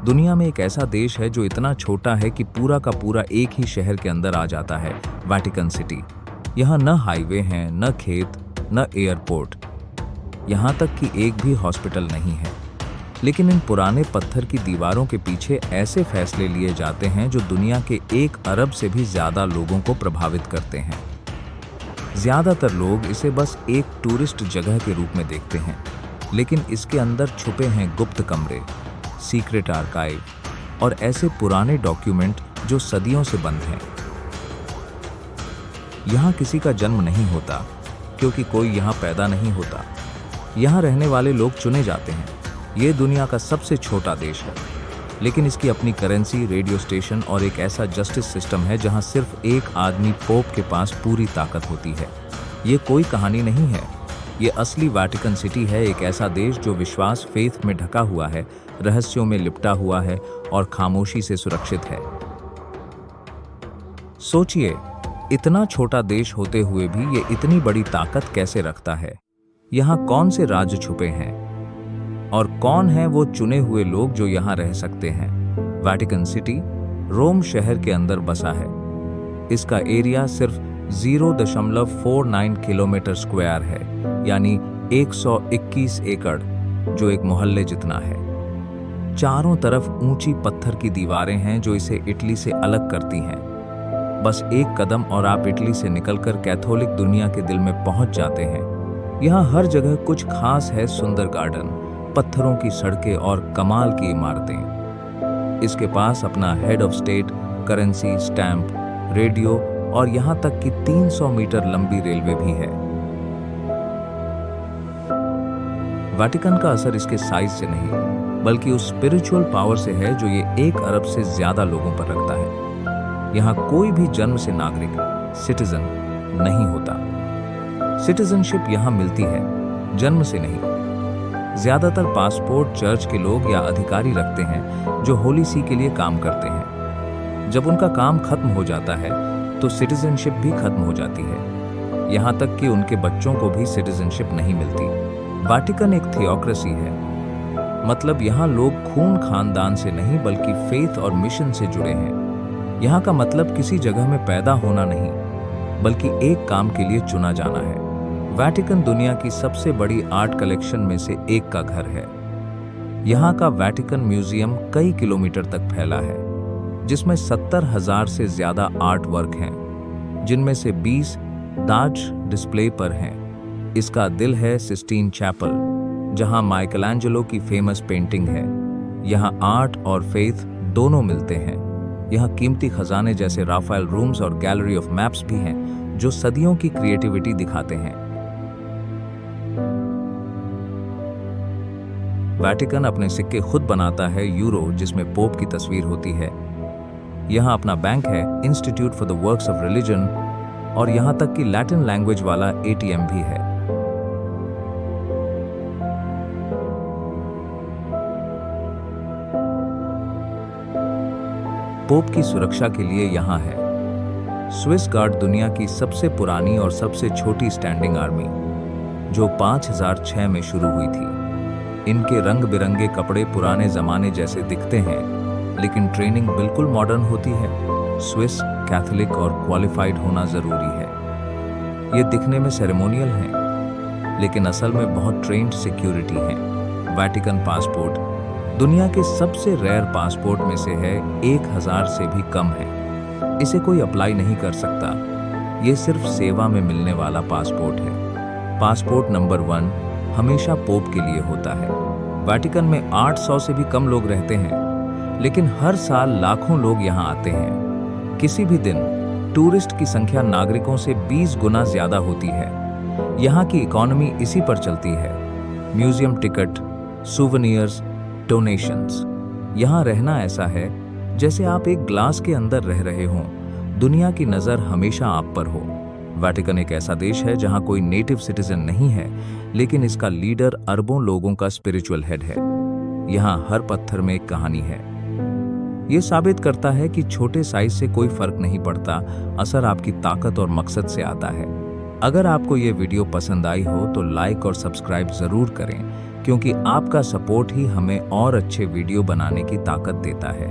दुनिया में एक ऐसा देश है जो इतना छोटा है कि पूरा का पूरा एक ही शहर के अंदर आ जाता है, वेटिकन सिटी। यहाँ न हाईवे हैं, न खेत, न एयरपोर्ट, यहाँ तक कि एक भी हॉस्पिटल नहीं है। लेकिन इन पुराने पत्थर की दीवारों के पीछे ऐसे फैसले लिए जाते हैं जो दुनिया के 1 अरब से भी ज्यादा लोगों को प्रभावित करते हैं। ज्यादातर लोग इसे बस एक टूरिस्ट जगह के रूप में देखते हैं, लेकिन इसके अंदर छुपे हैं गुप्त कमरे, सीक्रेट आर्काइव और ऐसे पुराने डॉक्यूमेंट जो सदियों से बंद हैं। यहाँ किसी का जन्म नहीं होता क्योंकि कोई यहाँ पैदा नहीं होता। यहाँ रहने वाले लोग चुने जाते हैं। ये दुनिया का सबसे छोटा देश है, लेकिन इसकी अपनी करेंसी, रेडियो स्टेशन और एक ऐसा जस्टिस सिस्टम है जहाँ सिर्फ एक आदमी, पोप के पास पूरी ताकत होती है। ये कोई कहानी नहीं है, ये असली वेटिकन सिटी है। एक ऐसा देश जो विश्वास, फेथ में ढका हुआ है, रहस्यों में लिपटा हुआ है और खामोशी से सुरक्षित है। सोचिए, इतना छोटा देश होते हुए भी ये इतनी बड़ी ताकत कैसे रखता है। यहाँ कौन से राज छुपे हैं और कौन है वो चुने हुए लोग जो यहाँ रह सकते हैं। वेटिकन सिटी रोम शहर के अंदर बसा है। इसका एरिया सिर्फ 0.49 किलोमीटर स्क्वायर है, यानी 121 एकड़, जो एक मोहल्ले जितना है। चारों तरफ ऊंची पत्थर की दीवारें हैं जो इसे इटली से अलग करती हैं। बस एक कदम और आप इटली से निकलकर कैथोलिक दुनिया के दिल में पहुंच जाते हैं। यहाँ हर जगह कुछ खास है, सुंदर गार्डन, पत्थरों की सड़कें और कमाल की इमारतें। इसके पास अपना head of state, currency, stamp, radio और यहाँ तक कि 300 मीटर लंबी रेलवे भी है। वेटिकन का असर इसके साइज से नहीं, बल्कि उस स्पिरिचुअल पावर से है जो ये 1 अरब से ज्यादा लोगों पर रखता है। यहाँ कोई भी जन्म से नागरिक, सिटीजन नहीं होता। सिटीजनशिप यहाँ मिलती है, जन्म से नहीं। ज्यादातर पासपोर्ट चर्च के लोग या अधिकारी रखते हैं जो होली सी के लिए काम करते हैं। जब उनका काम खत्म हो जाता है तो सिटीजनशिप भी खत्म हो जाती है। यहाँ तक कि उनके बच्चों को भी सिटीजनशिप नहीं मिलती। वेटिकन एक थियोक्रेसी है, मतलब यहाँ लोग खून खानदान से नहीं बल्कि फेथ और मिशन से जुड़े हैं। यहाँ का मतलब किसी जगह में पैदा होना नहीं, बल्कि एक काम के लिए चुना जाना है। वेटिकन दुनिया की सबसे बड़ी आर्ट कलेक्शन में से एक का घर है। यहाँ का वेटिकन म्यूजियम कई किलोमीटर तक फैला है, जिसमें 70,000 से ज्यादा आर्ट वर्क हैं, जिनमें से 20 दाज डिस्प्ले पर हैं। इसका दिल है सिस्टीन चैपल, जहाँ माइकलैंजेलो की फेमस पेंटिंग है। यहाँ आर्ट और फेथ दोनों मिलते हैं। यहाँ कीमती खजाने जैसे राफेल रूम्स और गैलरी ऑफ मैप्स भी हैं, जो सदियों की क्रिएटिविटी दिखाते हैं। वेटिकन अपने सिक्के खुद बनाता है, यूरो जिसमें पोप की तस्वीर होती है। यहाँ अपना बैंक है, institute for the works of religion, और यहाँ तक कि लैटिन लैंग्वेज वाला ATM भी है। पोप की सुरक्षा के लिए यहाँ है स्विस गार्ड, दुनिया की सबसे पुरानी और सबसे छोटी स्टैंडिंग आर्मी, जो 5006 में शुरू हुई थी। इनके रंग बिरंगे कपड़े पुराने जमाने जैसे दिखते हैं, लेकिन ट्रेनिंग बिल्कुल मॉडर्न होती है। स्विस, कैथोलिक और क्वालिफाइड होना जरूरी है। ये दिखने में सेरेमोनियल हैं, लेकिन असल में बहुत ट्रेन्ड सिक्योरिटी हैं। वेटिकन पासपोर्ट दुनिया के सबसे रेयर पासपोर्ट में से है, 1000 से भी कम है। इसे कोई अप्लाई नहीं कर सकता। ये सिर्फ सेवा में मिलने वाला पासपोर्ट है। पासपोर्ट नंबर 1 हमेशा पोप के लिए होता है। वेटिकन में 800 से भी कम लोग रहते हैं, लेकिन हर साल लाखों लोग यहाँ आते हैं। किसी भी दिन टूरिस्ट की संख्या नागरिकों से 20 गुना ज्यादा होती है। यहाँ की इकोनॉमी इसी पर चलती है। Museum ticket, souvenirs, donations. यहाँ रहना ऐसा है जैसे आप एक ग्लास के अंदर रह रहे हों। दुनिया की नज़र हमेशा आप पर हो। वेटिकन एक ऐसा देश है जहाँ कोई नेटिव सिटीजन नहीं है, लेकिन इसका लीडर अरबों लोगों का स्पिरिचुअल हेड है। यहाँ हर पत्थर में एक कहानी है। ये साबित करता है कि छोटे साइज से कोई फर्क नहीं पड़ता, असर आपकी ताकत और मकसद से आता है। अगर आपको ये वीडियो पसंद आई हो तो लाइक और सब्सक्राइब ज़रूर करें, क्योंकि आपका सपोर्ट ही हमें और अच्छे वीडियो बनाने की ताकत देता है।